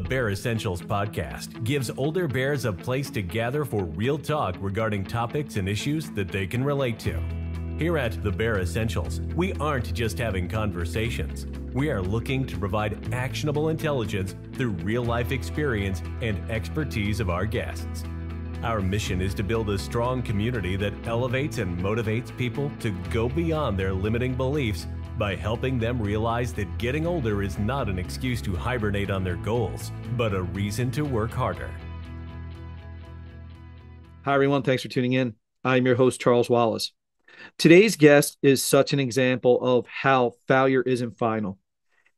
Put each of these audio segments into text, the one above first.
Bear Essentials podcast gives older bears a place to gather for real talk regarding topics and issues that they can relate to. Here at the Bear Essentials, we aren't just having conversations. We are looking to provide actionable intelligence through real-life experience and expertise of our guests. Our mission is to build a strong community that elevates and motivates people to go beyond their limiting beliefs by helping them realize that getting older is not an excuse to hibernate on their goals, but a reason to work harder. Hi, everyone. Thanks for tuning in. I'm your host, Charles Wallace. Today's guest is such an example of how failure isn't final.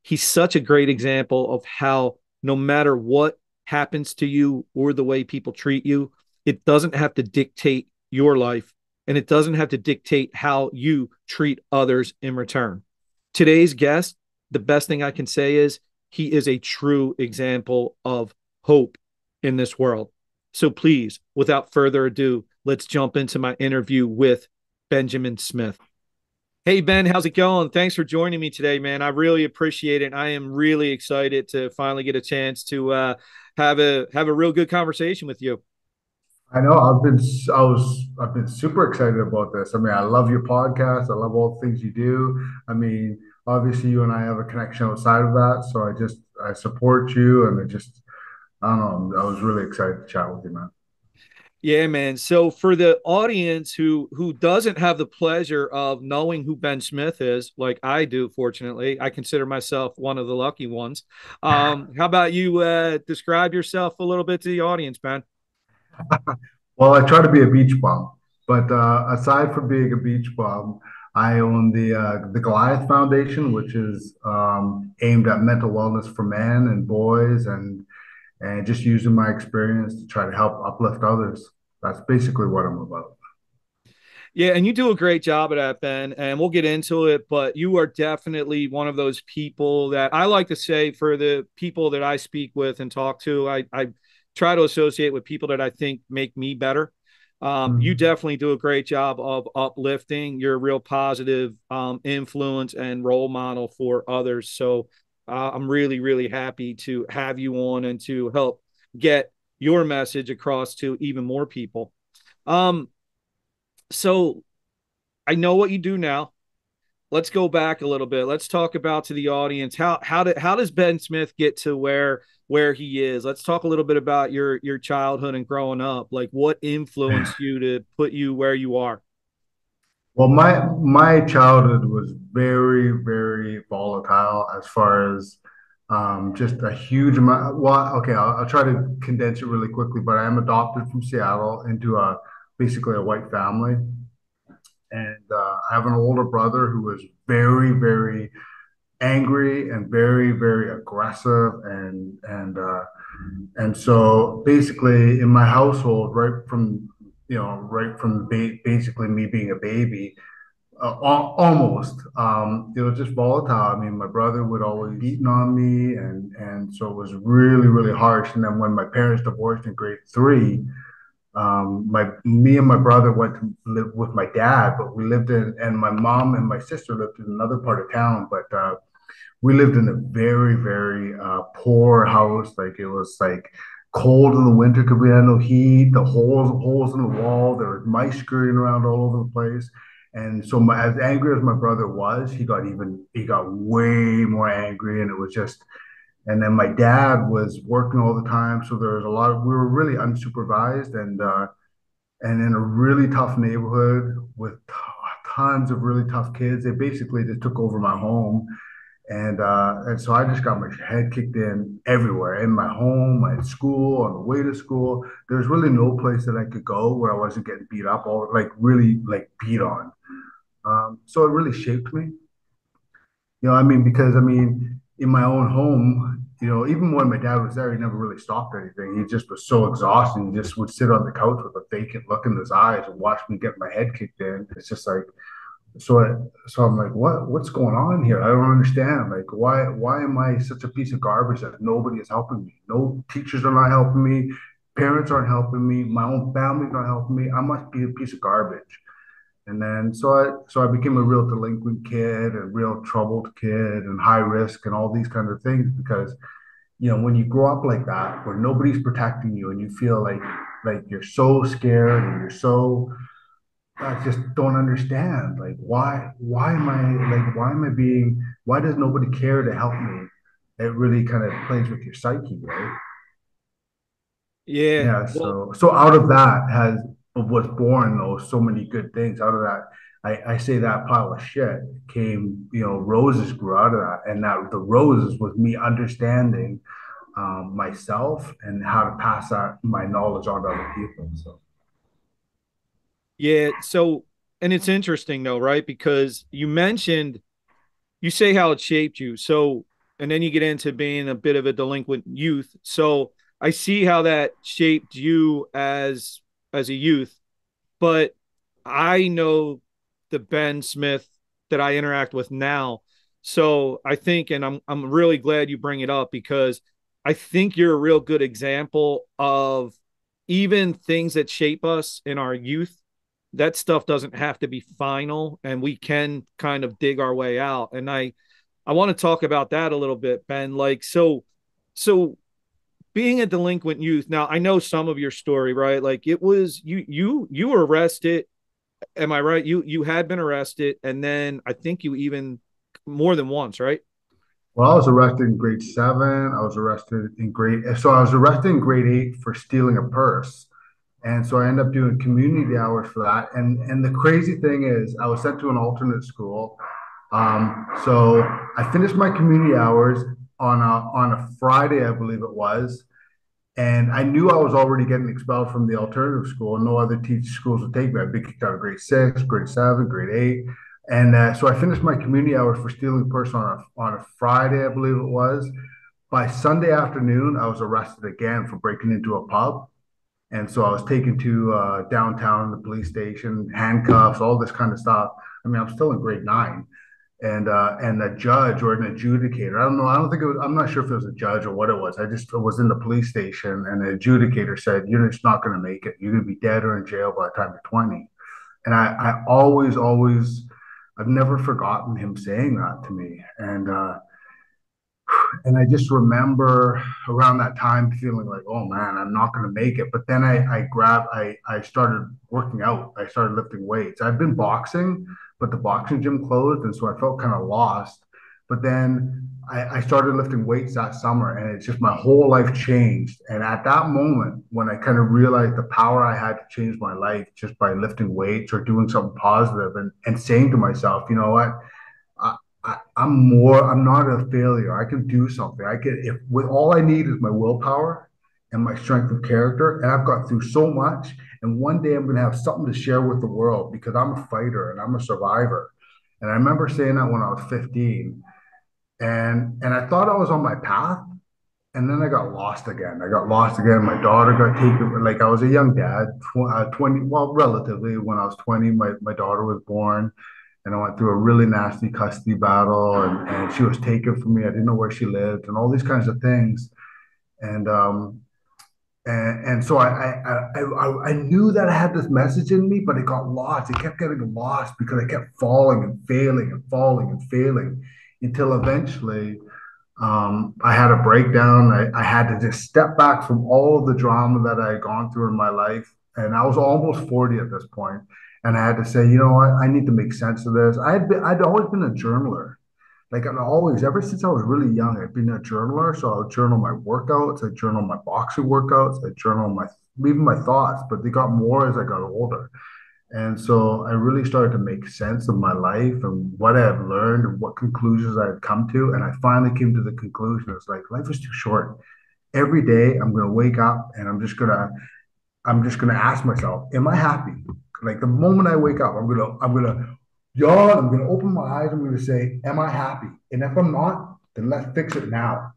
He's such a great example of how no matter what happens to you or the way people treat you, it doesn't have to dictate your life, and it doesn't have to dictate how you treat others in return. Today's guest, the best thing I can say is he is a true example of hope in this world. So please, without further ado, let's jump into my interview with Benjamin Smith. Hey, Ben, how's it going? Thanks for joining me today, man. I really appreciate it. I am really excited to finally get a chance to have a real good conversation with you. I know I've been super excited about this. I mean, I love your podcast. I love all the things you do. I mean, obviously you and I have a connection outside of that. So I support you, and I don't know. I was really excited to chat with you, man. Yeah, man. So for the audience who doesn't have the pleasure of knowing who Ben Smith is, like I do, fortunately, I consider myself one of the lucky ones. How about you describe yourself a little bit to the audience, Ben? Well, I try to be a beach bum, but aside from being a beach bum, I own the Goliath Foundation, which is aimed at mental wellness for men and boys, and just using my experience to try to help uplift others. That's basically what I'm about. Yeah, and you do a great job of that, Ben, and we'll get into it, but you are definitely one of those people that I like to say, for the people that I speak with and talk to, I try to associate with people that I think make me better. You Mhm. definitely do a great job of uplifting. You're a real positive influence and role model for others. So I'm really, really happy to have you on and to help get your message across to even more people. Um, so I know what you do now. Let's go back a little bit. Let's talk about to the audience how does Ben Smith get to where he is? Let's talk a little bit about your childhood and growing up. Like, what influenced you to put you where you are? Well, my childhood was very, very volatile as far as just a huge amount. Well, okay, I'll try to condense it really quickly, but I am adopted from Seattle into basically a white family, and I have an older brother who was very, very angry and very, very aggressive, and so basically in my household, right from basically me being a baby, almost. It was just volatile. I mean, my brother would always beating on me, and so it was really, really harsh. And then when my parents divorced in grade three, my me and my brother went to live with my dad, but we lived in, and my mom and my sister lived in another part of town, but we lived in a very, very poor house. Like, it was like cold in the winter because we had no heat. The holes in the wall. There were mice scurrying around all over the place. And so, as angry as my brother was, he got way more angry, and it was just. And then my dad was working all the time, so there was a lot of. We were really unsupervised, and in a really tough neighborhood with tons of really tough kids. They basically just took over my home, and so I just got my head kicked in everywhere, in my home, at school, on the way to school. There's really no place that I could go where I wasn't getting beat up, or like really like beat on. So it really shaped me. I mean, because I mean, in my own home, even when my dad was there, he never really stopped anything. He just was so exhausted. He just would sit on the couch with a vacant look in his eyes and watch me get my head kicked in. It's just like, so I'm like, what's going on here? I don't understand. Like, why am I such a piece of garbage that nobody is helping me? No teachers are not helping me. Parents aren't helping me. My own family's not helping me. I must be a piece of garbage. And then so I became a real delinquent kid, a real troubled kid, and high risk, and all these kind of things because when you grow up like that, where nobody's protecting you and you feel like you're so scared and you're so, I just don't understand. Like, why does nobody care to help me? It really kind of plays with your psyche, right? Yeah. Yeah. Well, So out of that was born those so many good things. Out of that, I say that pile of shit came, roses grew out of that. And that the roses was me understanding myself and how to pass that my knowledge on to other people. So yeah. So, and it's interesting though, right? Because you say how it shaped you. So, and then you get into being a bit of a delinquent youth. So I see how that shaped you as a youth, but I know the Ben Smith that I interact with now. So I think, and I'm really glad you bring it up because I think you're a real good example of even things that shape us in our youth. That stuff doesn't have to be final, and we can kind of dig our way out. And I want to talk about that a little bit, Ben. Like, so being a delinquent youth. Now, I know some of your story, right? Like, it was you were arrested. Am I right? You had been arrested, and then I think you even more than once, right? well, I was arrested in grade seven. I was arrested in grade eight for stealing a purse. And so I ended up doing community hours for that. And the crazy thing is, I was sent to an alternate school. So I finished my community hours on a Friday, I believe it was. And I knew I was already getting expelled from the alternative school. And no other teach schools would take me. I'd been kicked out of grade six, grade seven, grade eight. And so I finished my community hours for stealing a purse on a Friday, I believe it was. By Sunday afternoon, I was arrested again for breaking into a pub. And so I was taken to downtown, the police station, handcuffs, all this kind of stuff. I mean, I'm still in grade nine, and a judge or an adjudicator. I don't know. I don't think it was. I'm not sure if it was a judge or what it was. I just was in the police station, and the adjudicator said, "You're just not going to make it. You're going to be dead or in jail by the time you're 20." And I always, I've never forgotten him saying that to me. And I just remember around that time feeling like, oh man, I'm not going to make it. But then I started working out. I started lifting weights. I've been boxing, but the boxing gym closed. And so I felt kind of lost. But then I started lifting weights that summer, and it's just my whole life changed. And at that moment, when I kind of realized the power I had to change my life just by lifting weights or doing something positive and saying to myself, you know what? I'm not a failure. I can do something. I can, if with all I need is my willpower and my strength of character, and I've got through so much. And one day I'm going to have something to share with the world because I'm a fighter and I'm a survivor. And I remember saying that when I was 15, and I thought I was on my path, and then I got lost again. I got lost again. My daughter got taken. Like I was a young dad, 20, well, relatively. When I was 20, my daughter was born, and I went through a really nasty custody battle, and she was taken from me. I didn't know where she lived, and all these kinds of things. And and so I knew that I had this message in me, but it got lost. It kept getting lost because I kept falling and failing and falling and failing until eventually I had a breakdown. I had to just step back from all of the drama that I had gone through in my life. And I was almost 40 at this point. And I had to say, you know what? I need to make sense of this. I'd always been a journaler. Like I'd always, ever since I was really young, I've been a journaler. So I would journal my workouts, I journal my boxing workouts, I journal even my thoughts, but they got more as I got older. And so I really started to make sense of my life and what I had learned and what conclusions I had come to. And I finally came to the conclusion it's like life is too short. Every day I'm gonna wake up and I'm just gonna ask myself, am I happy? Like the moment I wake up, I'm gonna yawn, I'm gonna open my eyes, I'm gonna say, am I happy? And if I'm not, then let's fix it now.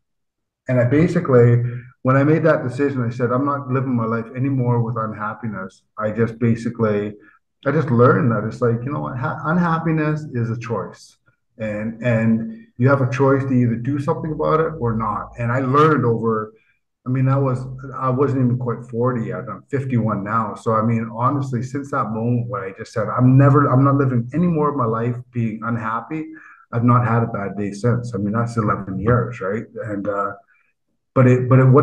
And I basically, when I made that decision, I said, I'm not living my life anymore with unhappiness. I just learned that it's like, you know what, unhappiness is a choice. And you have a choice to either do something about it or not. And I learned over, I mean, I wasn't even quite 40 yet. I'm 51 now. So I mean, honestly, since that moment when I just said, I'm not living any more of my life being unhappy, I've not had a bad day since. I mean, that's 11 years, right? what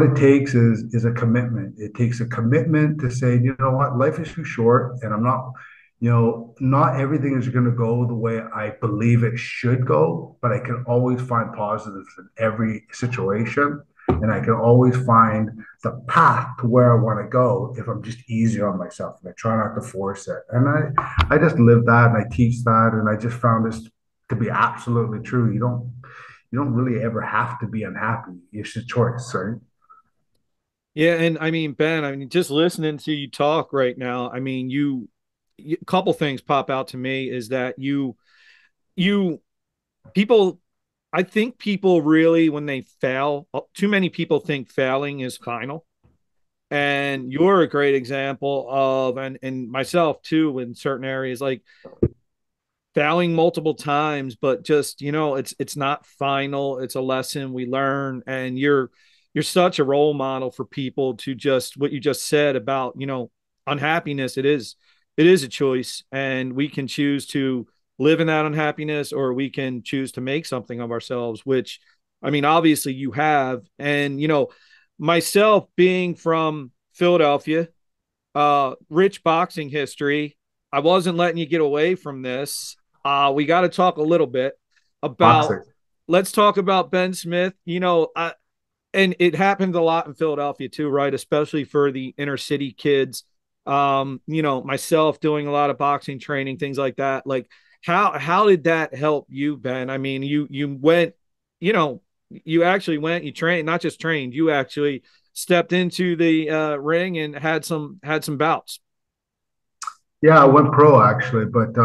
it takes is a commitment. It takes a commitment to say, you know what, life is too short, and I'm not, not everything is going to go the way I believe it should go, but I can always find positives in every situation, and I can always find the path to where I want to go if I'm just easy on myself and I try not to force it. And I just live that and I teach that, and I just found this to be absolutely true. You don't really ever have to be unhappy. It's a choice, right? Yeah, and I mean, Ben, I mean, just listening to you talk right now, I mean, a couple things pop out to me is that you people, I think people really, when they fail, too many people think failing is final. And you're a great example of, and myself too, in certain areas, like failing multiple times, but just, it's not final. It's a lesson we learn. And you're such a role model for people to just what you just said about, unhappiness. It is a choice, and we can choose to live in that unhappiness, or we can choose to make something of ourselves, which I mean, obviously you have. And myself being from Philadelphia, rich boxing history. I wasn't letting you get away from this. We got to talk a little bit about. Boxing. Let's talk about Ben Smith. And it happened a lot in Philadelphia too, right? Especially for the inner city kids. Myself doing a lot of boxing training, things like that. Like, how did that help you, Ben? I mean, you went, you know, you actually went, you trained, not just trained, you actually stepped into the ring and had some bouts. Yeah, I went pro actually, but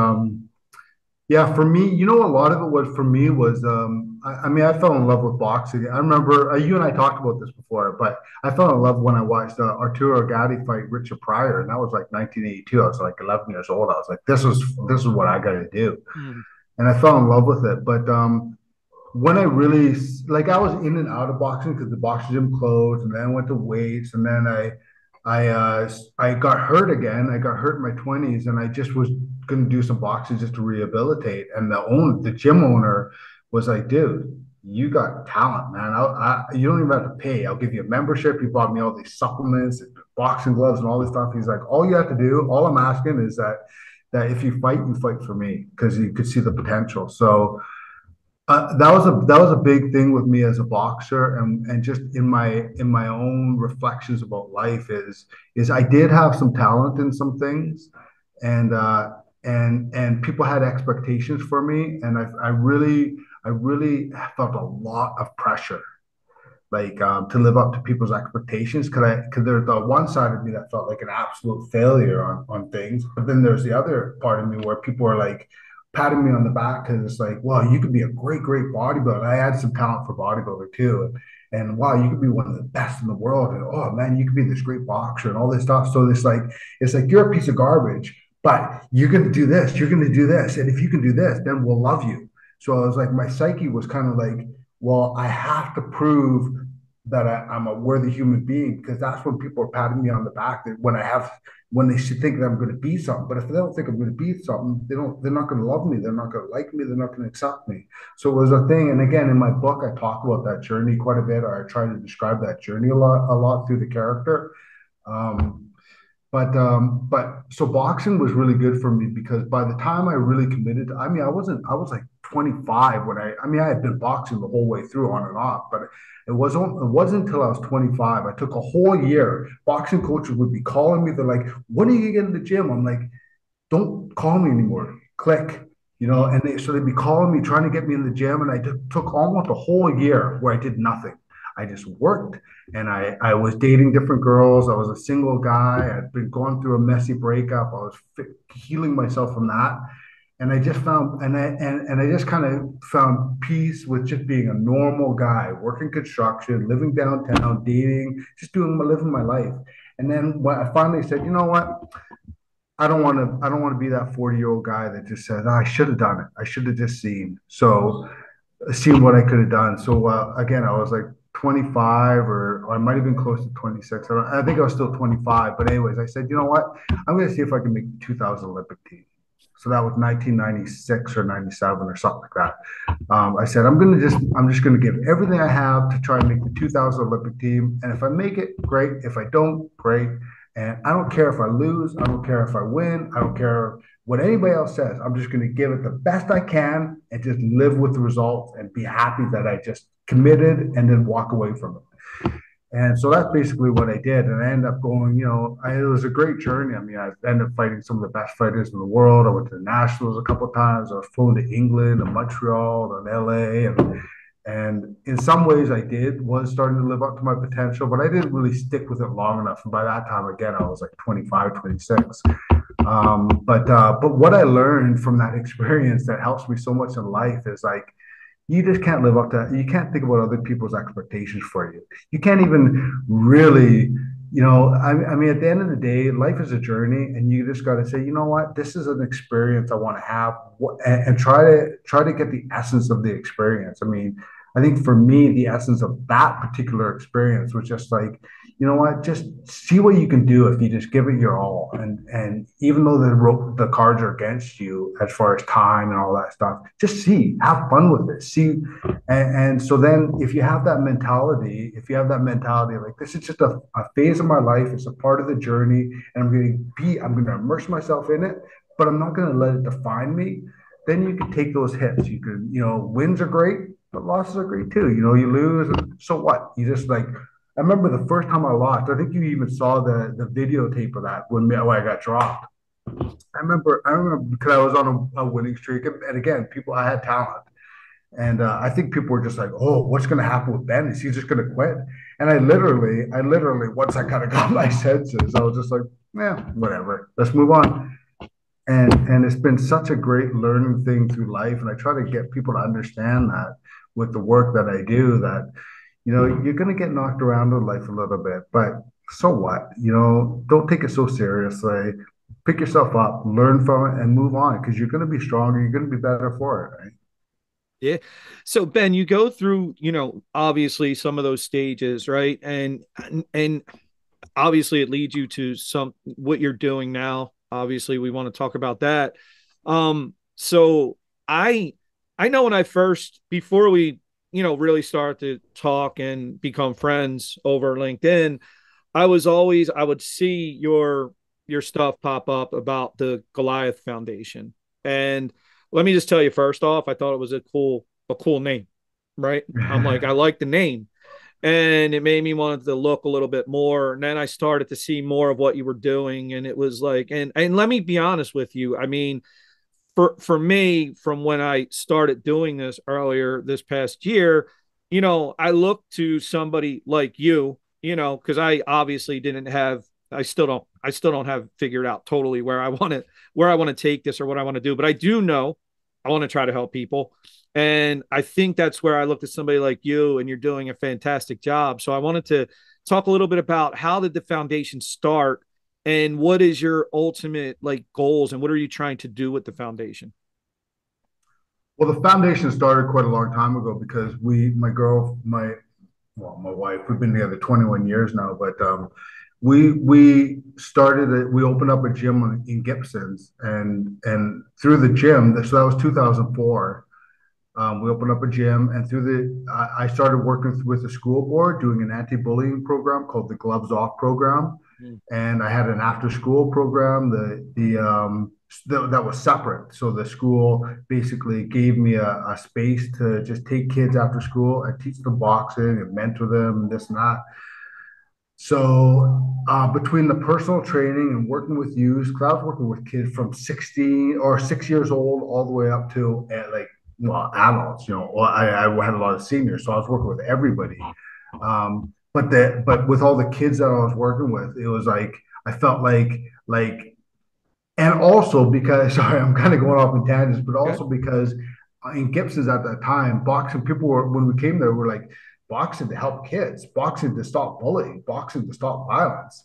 yeah, for me, a lot of it was for me was I mean, I fell in love with boxing. I remember you and I talked about this before, but I fell in love when I watched Arturo Gatti fight Richard Pryor, and that was like 1982. I was like 11 years old. I was like, this is what I got to do, Mm. and I fell in love with it. But when I really like, I was in and out of boxing because the boxing gym closed, and then I went to weights, and then I got hurt again. I got hurt in my 20s, and I just was going to do some boxing just to rehabilitate. And the gym owner was like, "Dude, you got talent, man. You don't even have to pay. I'll give you a membership." He bought me all these supplements, boxing gloves, and all this stuff. He's like, "All you have to do, all I'm asking is that if you fight for me because you could see the potential." So that was a big thing with me as a boxer, and just in my own reflections about life is I did have some talent in some things, and and people had expectations for me, and I really felt a lot of pressure, like to live up to people's expectations. Because there's the one side of me that felt like an absolute failure on things, but then there's the other part of me where people are like patting me on the back because it's like, well, you could be a great bodybuilder. I had some talent for bodybuilder too, and wow, you could be one of the best in the world, and oh man, you could be this great boxer and all this stuff. So it's like you're a piece of garbage, but you're going to do this, you're going to do this, and if you can do this, then we'll love you. So I was like, my psyche was kind of like, well, I have to prove that I'm a worthy human being, because that's when people are patting me on the back, that when they should think that I'm going to be something. But if they don't think I'm going to be something, they're not going to love me. They're not going to like me. They're not going to accept me. So it was a thing. And again, in my book, I talk about that journey quite a bit, or I try to describe that journey a lot through the character. Um, but so boxing was really good for me because by the time I really committed, I mean, I was like 25 I mean, I had been boxing the whole way through on and off, but it wasn't until I was 25. I took a whole year. Boxing coaches would be calling me. They're like, "When are you getting to the gym?" I'm like, "Don't call me anymore. Click." And they'd be calling me, trying to get me in the gym. And I took almost a whole year where I did nothing. I just worked, and I was dating different girls. I was a single guy. I'd been going through a messy breakup. I was healing myself from that. And I just found, and I just kind of found peace with just being a normal guy, working construction, living downtown, dating, just living my life. And then when I finally said, you know what? I don't want to be that 40-year-old guy that just says, "Oh, I should have done it. I should have just seen what I could have done." So again, I was like 25, or I might have been close to 26. I think I was still 25. But anyways, I said, you know what? I'm going to see if I can make the 2000 Olympic team. So that was 1996 or 97 or something like that. I said, I'm just going to give everything I have to try and make the 2000 Olympic team. And if I make it, great. If I don't, great. And I don't care if I lose. I don't care if I win. I don't care what anybody else says. I'm just going to give it the best I can and just live with the results and be happy that I just committed and then walk away from it. And so that's basically what I did. And I ended up going, it was a great journey. I mean, I ended up fighting some of the best fighters in the world. I went to the Nationals a couple of times. I was flown to England and Montreal and LA. And in some ways was starting to live up to my potential, but I didn't really stick with it long enough. And by that time, again, I was like 25, 26. But what I learned from that experience that helps me so much in life is like, you just can't live up to you can't think about other people's expectations for you. You can't even really, I mean, at the end of the day, life is a journey, and you just got to say, you know what, this is an experience I want to have, and try to get the essence of the experience. I mean, I think for me, the essence of that particular experience was just like, you know what, just see what you can do if you just give it your all. And even though the cards are against you as far as time and all that stuff, just have fun with it. And so then if you have that mentality, like this is just a phase of my life, it's a part of the journey, and I'm going to immerse myself in it, but I'm not going to let it define me. Then you can take those hits. You can, wins are great, but losses are great too. You lose, so what? You just like, I remember the first time I lost. I think you even saw the videotape of that when I got dropped. I remember because I was on a winning streak, and again, I had talent, and I think people were just like, "Oh, what's going to happen with Ben? Is he just going to quit?" And I literally, once I kind of got my senses, I was just like, "Yeah, whatever, let's move on." And it's been such a great learning thing through life, and I try to get people to understand that with the work that I do, that you're going to get knocked around in life a little bit, but so what? Don't take it so seriously. Pick yourself up, learn from it, and move on, because you're going to be stronger. You're going to be better for it, right? Yeah. So Ben, you go through, obviously some of those stages, right? And obviously it leads you to what you're doing now. Obviously, we want to talk about that. So I know when before we, really start to talk and become friends over LinkedIn, I would see your stuff pop up about the Goliath Foundation. And let me just tell you, first off, I thought it was a cool name, right? I'm like, I like the name. And it made me want to look a little bit more. And then I started to see more of what you were doing. And it was like, and let me be honest with you. I mean, for me, from when I started doing this earlier this past year, I looked to somebody like you, because I obviously didn't have, I still don't have figured out totally where I want to take this or what I want to do, but I do know I want to try to help people. And I think that's where I looked at somebody like you, and you're doing a fantastic job. So I wanted to talk a little bit about how did the foundation start, and what is your ultimate like goals, and what are you trying to do with the foundation? Well, the foundation started quite a long time ago because my wife, we've been together 21 years now, but we started it. We opened up a gym in Gibson's, and through the gym, so that was 2004. We opened up a gym, and I started working with the school board doing an anti-bullying program called the Gloves Off program, and I had an after-school program that was separate. So the school basically gave me a space to just take kids after school and teach them boxing and mentor them and this and that. So between the personal training and working with youth, because I was working with kids from 16 or 6 years old all the way up to adults. I had a lot of seniors, so I was working with everybody. But with all the kids that I was working with, it was like I felt like, and also because sorry, I'm kind of going off in tangents, but also because in Gibson's at that time, boxing people were when we came there were like boxing to help kids, boxing to stop bullying, boxing to stop violence.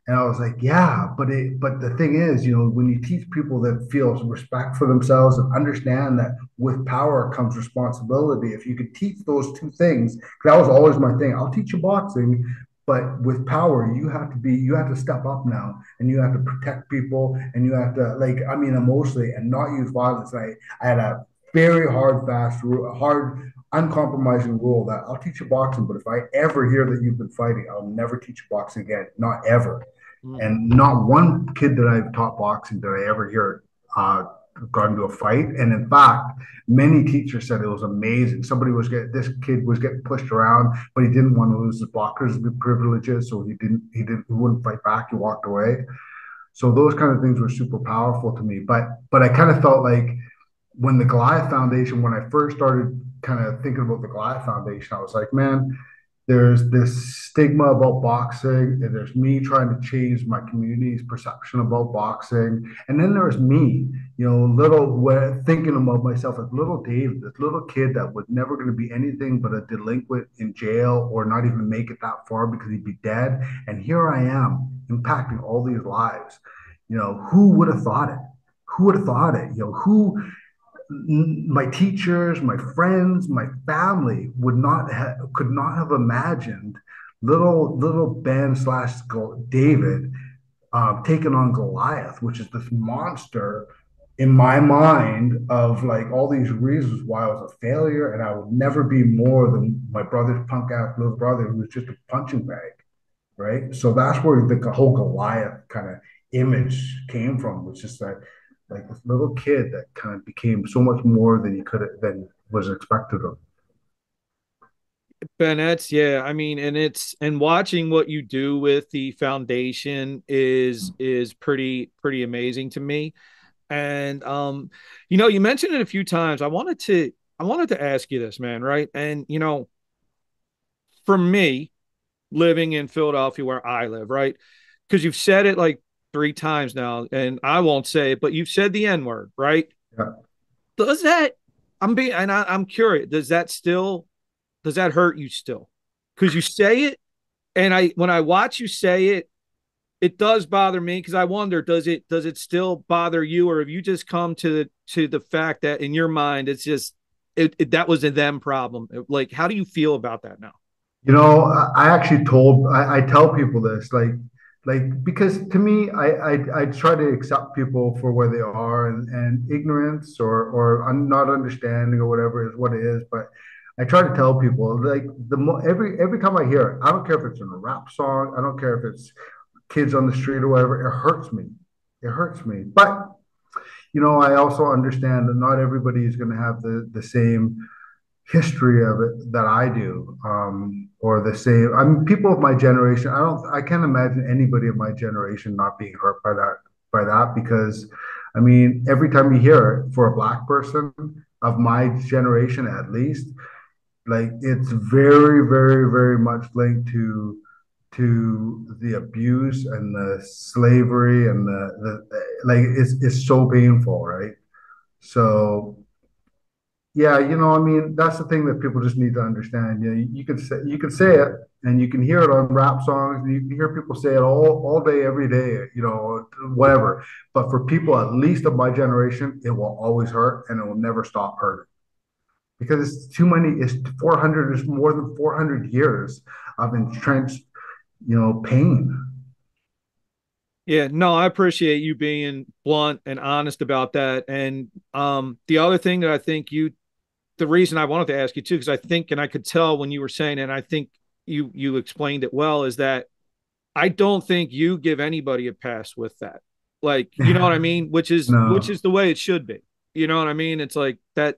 And I was like, yeah, but the thing is, when you teach people that feel respect for themselves and understand that with power comes responsibility, if you could teach those two things, that was always my thing. I'll teach you boxing, But with power, you have to step up now, and you have to protect people, and you have to, like, I mean, emotionally, and not use violence. I had a very hard, fast rule, hard, uncompromising rule that I'll teach you boxing, but if I ever hear that you've been fighting, I'll never teach you boxing again, not ever. Mm. And not one kid that I've taught boxing did I ever hear got into a fight. And in fact, many teachers said it was amazing. This kid was getting pushed around, but he didn't want to lose his boxers privileges, so he wouldn't fight back. He walked away. So those kind of things were super powerful to me. But I kind of felt like when the Goliath Foundation, when I first started kind of thinking about the Goliath Foundation, I was like, man, there's this stigma about boxing, and there's me trying to change my community's perception about boxing. And then there's me, thinking about myself as little Dave, this little kid that was never going to be anything but a delinquent in jail or not even make it that far because he'd be dead. And here I am impacting all these lives. Who would have thought it? Who would have thought it? My teachers, my friends, my family could not have imagined little Ben slash David taking on Goliath, which is this monster in my mind of like all these reasons why I was a failure and I would never be more than my brother's punk ass little brother who was just a punching bag, right? So that's where the whole Goliath kind of image came from, which is that like this little kid that kind of became so much more than he could have than was expected of. Ben, yeah. I mean, and watching what you do with the foundation is pretty amazing to me. And you mentioned it a few times. I wanted to ask you this, man, right? And for me, living in Philadelphia where I live, right? Because you've said it like three times now, and I won't say it, but you've said the N word, right? Yeah. Does that? I'm curious. Does that hurt you still? Because you say it, and when I watch you say it, it does bother me because I wonder, does it still bother you, or have you just come to the fact that in your mind it's just that was a them problem? Like, how do you feel about that now? I actually I tell people this, because to me, I try to accept people for where they are, and ignorance or not understanding or whatever is what it is. But I try to tell people like every time I hear it, I don't care if it's in a rap song, I don't care if it's kids on the street or whatever, it hurts me. It hurts me. But I also understand that not everybody is going to have the same history of it that I do, or the same. I mean, people of my generation. I can't imagine anybody of my generation not being hurt by that because, I mean, every time you hear it for a black person of my generation, at least, like it's very, very, very much linked to the abuse and the slavery and the like. It's so painful, right? So yeah, I mean, that's the thing that people just need to understand. You can say it, and you can hear it on rap songs, and you can hear people say it all day, every day, whatever. But for people, at least of my generation, it will always hurt, and it will never stop hurting because it's too many. It's 400. It's more than 400 years of entrenched, pain. Yeah, no, I appreciate you being blunt and honest about that. And the other thing that I think the reason I wanted to ask you too, because I think, and I could tell when you were saying it, and I think you explained it well, is that I don't think you give anybody a pass with that. Like, you know what I mean? Which is No. the way it should be. You know what I mean? It's like that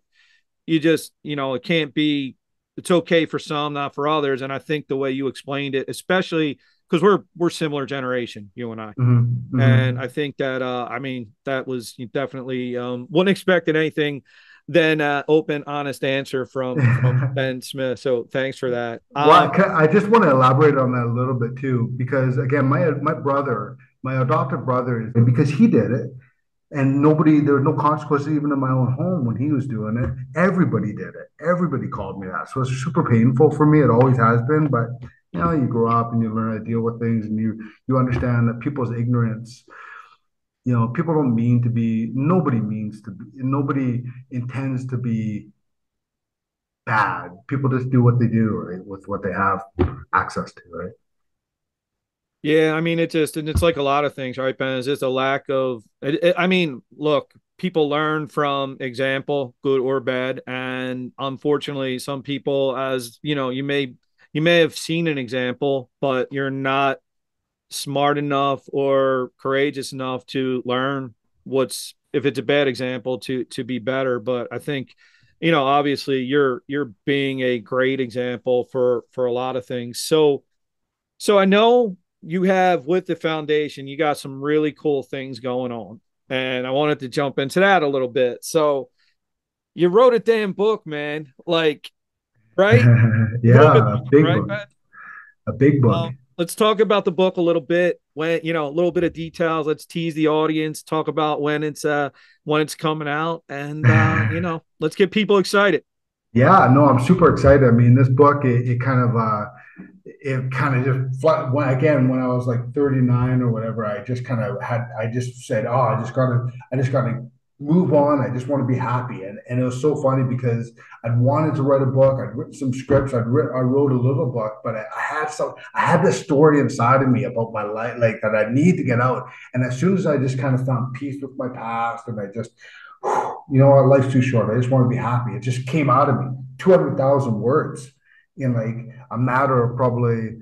you just, it can't be, it's okay for some, not for others. And I think the way you explained it, especially because we're similar generation, you and I. Mhm, And I mhm. think that I mean that was definitely wasn't expecting anything than open, honest answer from Ben Smith. So thanks for that. Well, I just want to elaborate on that a little bit too, because again, my brother, my adopted brother, because he did it, and there were no consequences even in my own home when he was doing it. Everybody did it. Everybody called me that, so it's super painful for me. It always has been, but you grow up and you learn how to deal with things, and you understand that people's ignorance. People don't mean to be. Nobody means to be. Nobody intends to be bad. People just do what they do, right, with what they have access to, right? Yeah, I mean, and it's like a lot of things, right, Ben? It's just a lack of, I mean, look, people learn from example, good or bad. And unfortunately, some people, as you know, you may have seen an example, but you're not smart enough or courageous enough to learn if it's a bad example to be better. But I think, obviously you're being a great example for a lot of things. So I know you have with the foundation, you got some really cool things going on. And I wanted to jump into that a little bit. So you wrote a damn book, man. Like, right? You wrote a Yeah, a big right, book, man? a big book. Let's talk about the book a little bit. When a little bit of details. Let's tease the audience. Talk about when it's coming out, and let's get people excited. Yeah, no, I'm super excited. I mean, this book, it kind of just when I was like 39 or whatever, I just said, oh, I just gotta move on. I just want to be happy. And it was so funny because I'd wanted to write a book. I'd written some scripts. I wrote a little book, but I had this story inside of me about my life, like that I need to get out. And as soon as I just kind of found peace with my past, and I just, you know what, life's too short. I just want to be happy. It just came out of me, 200,000 words in like a matter of probably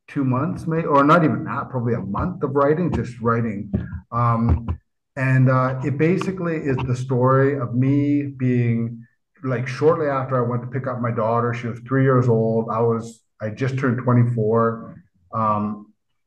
2 months, maybe, or not even that, probably a month of writing, just writing. Um, and it basically is the story of me being like shortly after I went to pick up my daughter. She was 3 years old. I just turned 24. Um,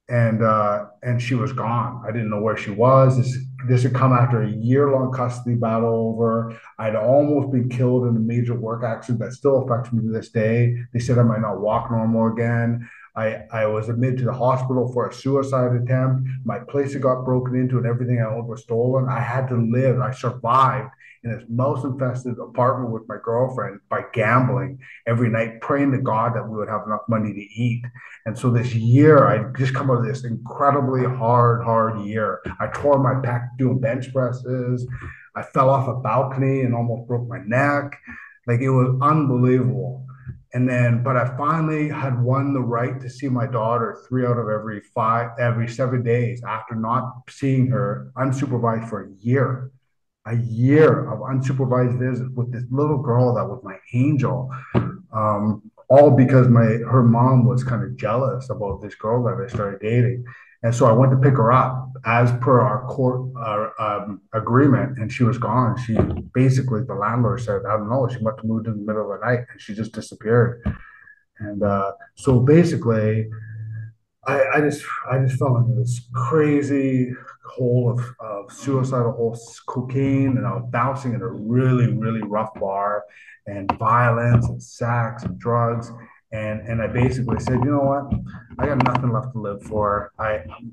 and she was gone. I didn't know where she was. This had come after a year-long custody battle over. I'd almost been killed in a major work accident that still affects me to this day. They said I might not walk normal again. I was admitted to the hospital for a suicide attempt. My place had got broken into and everything I owned was stolen. I had to live. I survived in this mouse infested apartment with my girlfriend by gambling every night, praying to God that we would have enough money to eat. And so this year, I just come out of this incredibly hard year. I tore my pec doing bench presses. I fell off a balcony and almost broke my neck. Like it was unbelievable. And then, but I finally had won the right to see my daughter 3 out of every 7 days after not seeing her unsupervised for a year of unsupervised visits with this little girl that was my angel. All because my her mom was kind of jealous about this girl that I started dating. And so I went to pick her up as per our court agreement, and she was gone. She basically, the landlord said, I don't know, she must have moved in the middle of the night and she just disappeared. And so basically, I just fell into this crazy hole of suicidal hole, cocaine, and I was bouncing in a really rough bar, and violence and sex and drugs. And I basically said, you know what? I got nothing left to live for.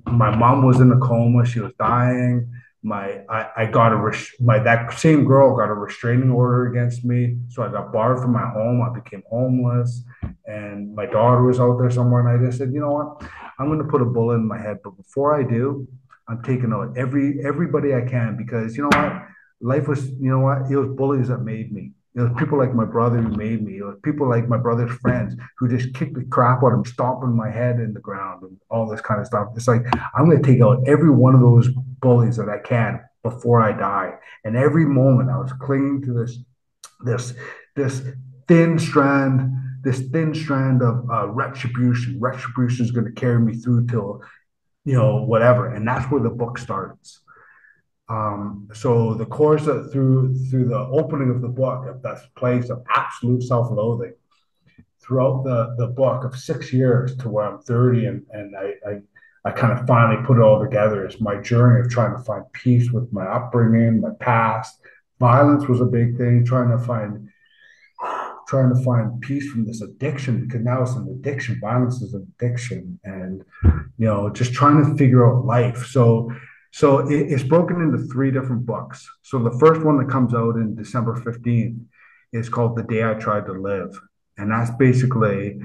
My mom was in a coma, she was dying. I got that same girl got a restraining order against me. So I got barred from my home. I became homeless, and my daughter was out there somewhere. And I just said, you know what? I'm going to put a bullet in my head, but before I do, I'm taking out everybody I can, because you know what, life was, you know what, it was bullies that made me. It was people like my brother who made me. It was people like my brother's friends who just kicked the crap out of me, stomping my head in the ground and all this kind of stuff. It's like I'm going to take out every one of those bullies that I can before I die. And every moment I was clinging to this this thin strand thin strand of retribution. Retribution is going to carry me through till, whatever, and that's where the book starts. So the course through the opening of the book, of that place of absolute self-loathing, throughout the book of 6 years to where I'm 30, and I kind of finally put it all together. It's my journey of trying to find peace with my upbringing, my past. Violence was a big thing. Trying to find peace from this addiction, because now it's an addiction. Violence is an addiction, and just trying to figure out life. So it's broken into three different books. So the first one that comes out in December 15th is called The Day I Tried to Live. And that's basically,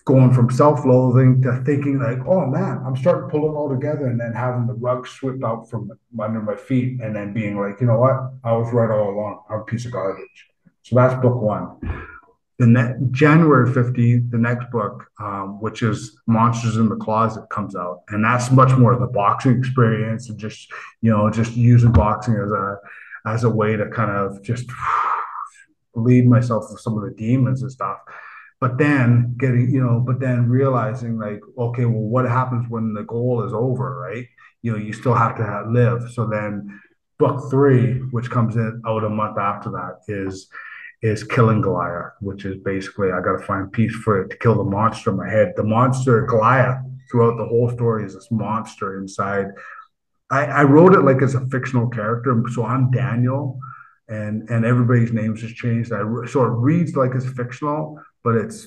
going from self-loathing to thinking like, oh man, I'm starting to pull it all together, and then having the rug swept out from under my feet, and then being like, you know what? I was right all along. I'm a piece of garbage. So that's book one. January 15th, the next book, which is Monsters in the Closet, comes out, and that's much more of the boxing experience and just just using boxing as a way to kind of just lead myself with some of the demons and stuff. But then but then realizing like, okay, well, what happens when the goal is over, right? You still have to live. So then book three, which comes in out a month after that, is killing Goliath, which is basically I got to find peace for it to kill the monster in my head. The monster Goliath throughout the whole story is this monster inside. I wrote it like as a fictional character, so I'm Daniel, and everybody's names just changed. So it reads like it's fictional, but it's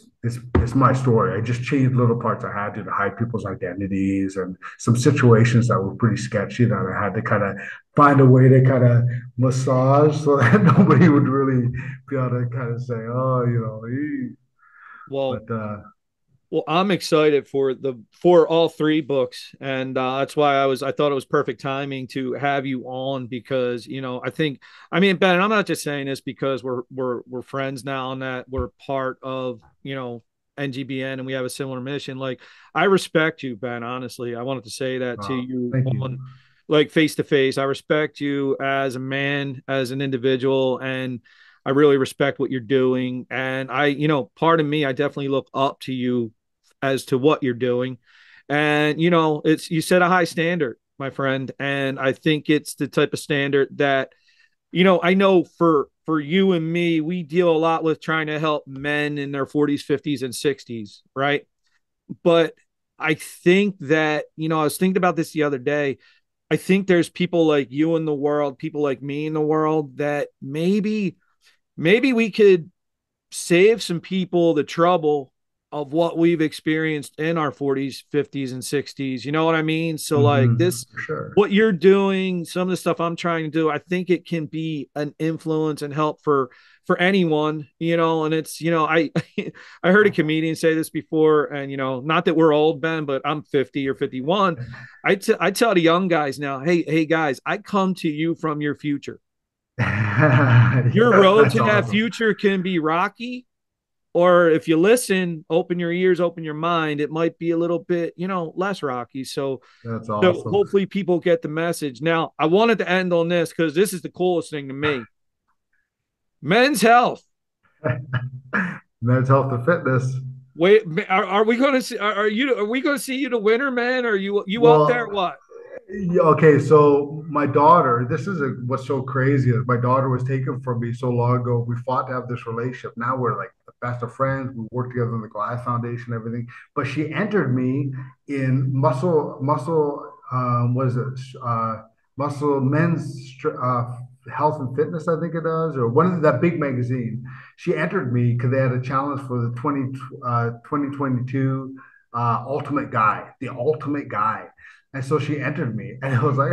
my story. I just changed little parts I had to hide people's identities and some situations that were pretty sketchy that I had to kind of find a way to kind of massage so that nobody would really be able to kind of say, oh, Well, but Well, I'm excited for all three books, and that's why I thought it was perfect timing to have you on because I mean Ben, I'm not just saying this because we're friends now and that we're part of NGBN and we have a similar mission. Like I respect you, Ben. Honestly, I wanted to say that to you thank you. on like face to face. I respect you as a man, as an individual, and I really respect what you're doing. And part of me, I definitely look up to you as to what you're doing. And it's you set a high standard, my friend, and I think it's the type of standard that I know for you and me, we deal a lot with trying to help men in their 40s, 50s and 60s, right? But I think that, I was thinking about this the other day. I think there's people like you in the world, people like me in the world that maybe we could save some people the trouble of what we've experienced in our 40s, 50s, and 60s. You know what I mean? So, like this, For sure. what you're doing, some of the stuff I'm trying to do, I think it can be an influence and help for anyone, and it's, I heard a comedian say this before, and not that we're old, Ben, but I'm 50 or 51. I tell the young guys now, hey guys, I come to you from your future. Your road That's to that awesome. future can be rocky, or if you listen, open your ears, open your mind, it might be a little bit, less rocky. That's So awesome. hopefully people get the message. Now, I wanted to end on this because this is the coolest thing to me. Men's health. Men's health and fitness. Wait, are we going to see? Are we going to see you the winner, man? Are you up there? Well, What? yeah, okay, so my daughter, what's so crazy is my daughter was taken from me so long ago. We fought to have this relationship. Now we're like the best of friends. We work together in the Goliath Foundation, everything. But she entered me in what is it? Muscle Men's Health and Fitness, I think it does, or one of that big magazine. She entered me because they had a challenge for the 2022 Ultimate Guy, the Ultimate Guy. And so she entered me, and it was like,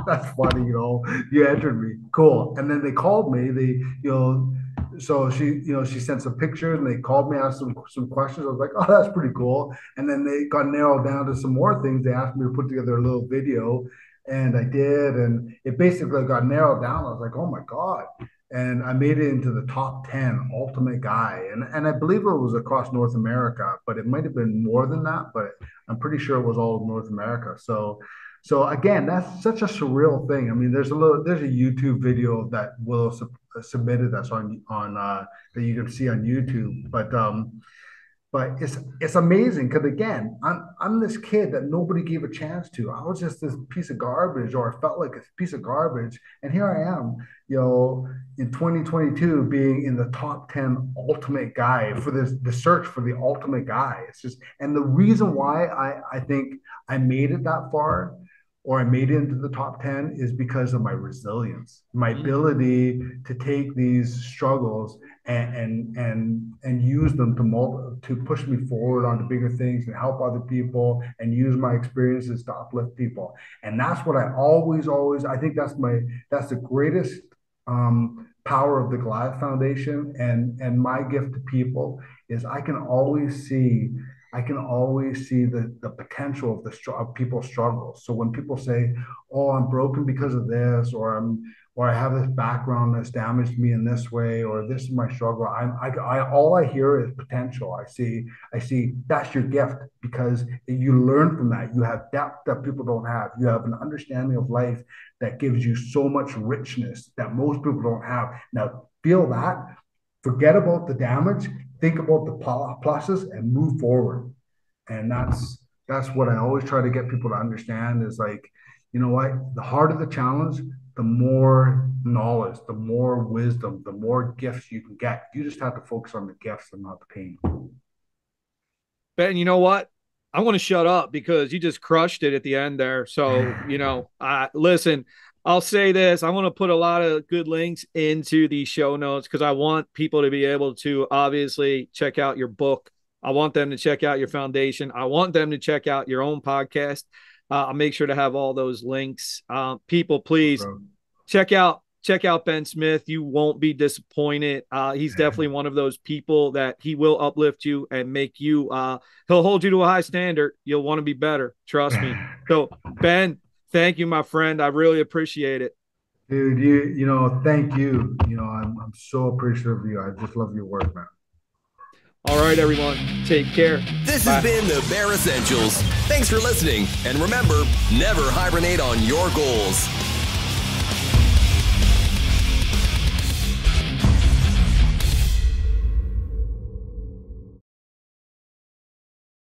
that's funny, you entered me, cool. And then they called me, so she sent some pictures, and they called me, asked some questions. I was like, oh, that's pretty cool. And then they got narrowed down to some more things. They asked me to put together a little video, and I did, and it basically got narrowed down. I was like, oh my God. And I made it into the top 10 ultimate guy. And I believe it was across North America, but it might have been more than that. But I'm pretty sure it was all of North America. So again, that's such a surreal thing. I mean, there's a YouTube video that Willow submitted that's on that you can see on YouTube. But it's amazing because again, I'm this kid that nobody gave a chance to. I was just this piece of garbage, or I felt like a piece of garbage, and here I am, in 2022, being in the top 10 ultimate guy for the search for the ultimate guy. It's just, and the reason why I think I made it that far, or I made it into the top 10, is because of my resilience, my ability to take these struggles and use them to push me forward onto bigger things and help other people and use my experiences to uplift people. And that's what I always I think that's the greatest power of the Goliath Foundation, and my gift to people is I can always see the potential of people's struggles. So when people say, "Oh, I'm broken because of this," or I have this background that's damaged me in this way, or this is my struggle. All I hear is potential. I see that's your gift because you learn from that. You have depth that people don't have. You have an understanding of life that gives you so much richness that most people don't have. Now, feel that, forget about the damage, think about the pluses, and move forward. And that's what I always try to get people to understand is like, you know what, the harder the challenge, the more knowledge, the more wisdom, the more gifts you can get. You just have to focus on the gifts and not the pain. Ben, you know what? I want to shut up because you just crushed it at the end there. So, listen, I'll say this. I want to put a lot of good links into the show notes because I want people to be able to obviously check out your book. I want them to check out your foundation. I want them to check out your own podcast. I'll make sure to have all those links. People, please check out Ben Smith. You won't be disappointed. He's definitely one of those people that he will uplift you and make you, he'll hold you to a high standard. You'll want to be better. Trust me. So Ben, thank you, my friend. I really appreciate it. Dude, thank you. I'm so appreciative of you. I just love your work, man. All right, everyone. Take care. This has been the Bear Essentials. Thanks for listening. And remember, never hibernate on your goals.